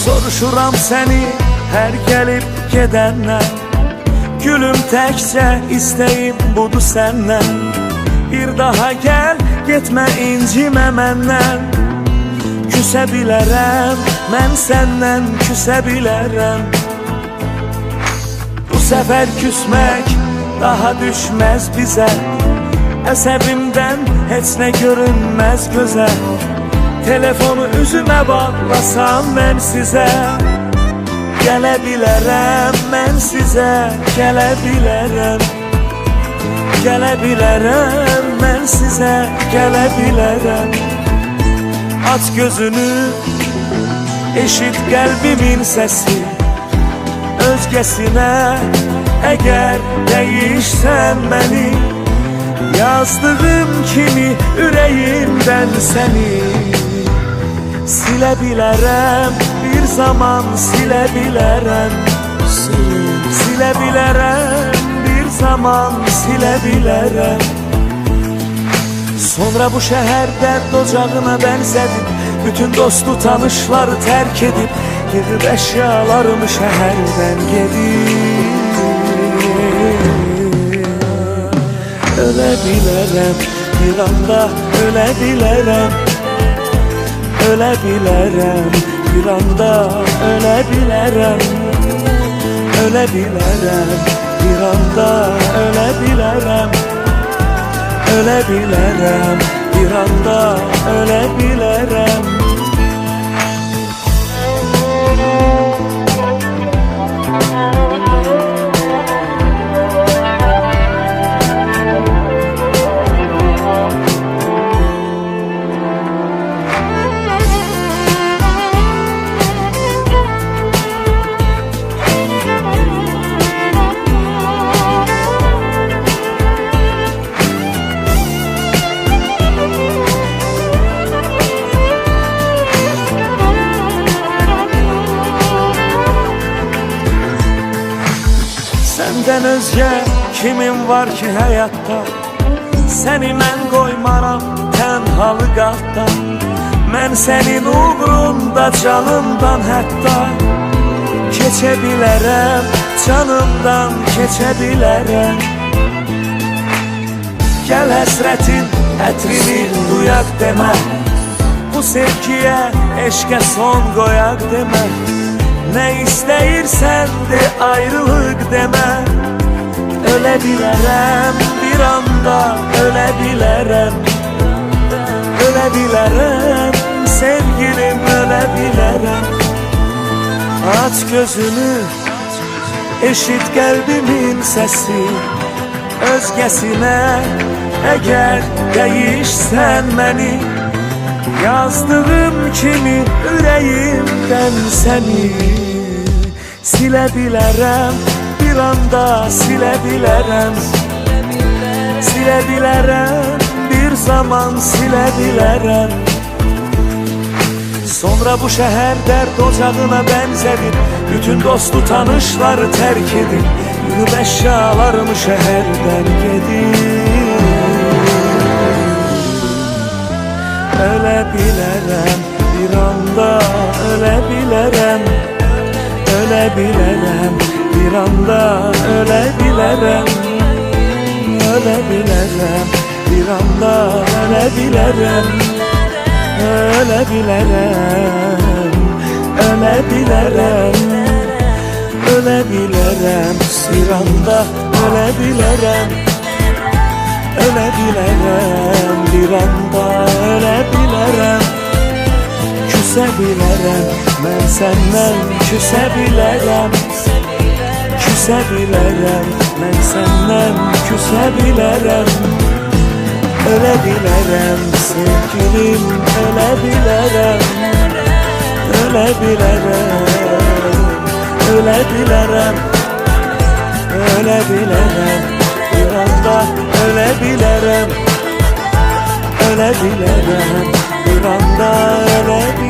Soruşuram səni hər gəlib gedəndən, gülüm təkcə istəyim budur səndən. Bir daha gəl, getmə incimə məndən. Küsə bilərəm, mən səndən küsə bilərəm. Bu səfər küsmək daha düşməz bizə. Əsəbimdən heç nə görünməz gözə. Telefonu üzümə bağlasam mən sizə, gələ bilərəm mən sizə, gələ bilərəm. Gələ bilərəm mən sizə, gələ bilərəm. Aç gözünü, eşit qəlbimin səsi. Özgəsinə əgər dəyişsən məni, yazdığım kimi ürəyimdən səni silə bilərəm, bir zaman silə bilərəm. Silə bilərəm, bir zaman silə bilərəm. Sonra bu şəhər dərd ocağına bənzədib, bütün dostu tanışları tərk edib, yığıb əşyalarımı şəhərdən gedib. Ölə bilərəm, bir anda ölə bilərəm. Ölə bilərəm, bir anda ölə bilərəm. Ölə bilərəm, bir anda ölə bilərəm. Ölə bilərəm, bir anda ölə bilərəm. Səndən özgə kimin var ki həyatda? Səni mən qoymaram tənhalıqatda. Mən sənin uğrunda canımdan hətta keçə bilərəm, canımdan keçə bilərəm. Gəl həsrətin ətrini duyaq demə, bu sevgiyə, eşqə son qoyaq demə. Nə istəyirsən de, ayrılıq demə. Ölə bilərəm, bir anda ölə bilərəm. Ölə bilərəm, sevgilim ölə bilərəm. Aç gözünü, eşit qəlbimin səsi. Özgəsinə əgər dəyişsən məni, yazdığım kimi ürəyimdən səni silə bilərəm, bir anda silə bilərəm. Silə bilərəm, bir zaman silə bilərəm. Sonra bu şəhər dərd ocağına bənzədib, bütün dostu tanışları tərk edib, yığıb əşyalarımı şəhərdən gedib. Ölə bilərəm, bir anda ölə bilərəm. Ölə bilərəm, bir anda ölə bilərəm. Ölə bilərəm, bir anda ölə bilərəm. Ölə bilərəm, ölə bilərəm. Ölə bilərəm, bir anda ölə bilərəm. Ölə bilərəm, bir anda ölə bilərəm. Küsə bilərəm, mən səndən küsə bilərəm. Küsə bilərəm, mən səndən küsə bilərəm. öle bilərəm sevgilim, ölə bilərəm, ölə bilərəm, ölə bilərəm, ölə bilərəm, bir anda ölə bilərəm, ölə bilərəm, bir anda ölə bilərəm.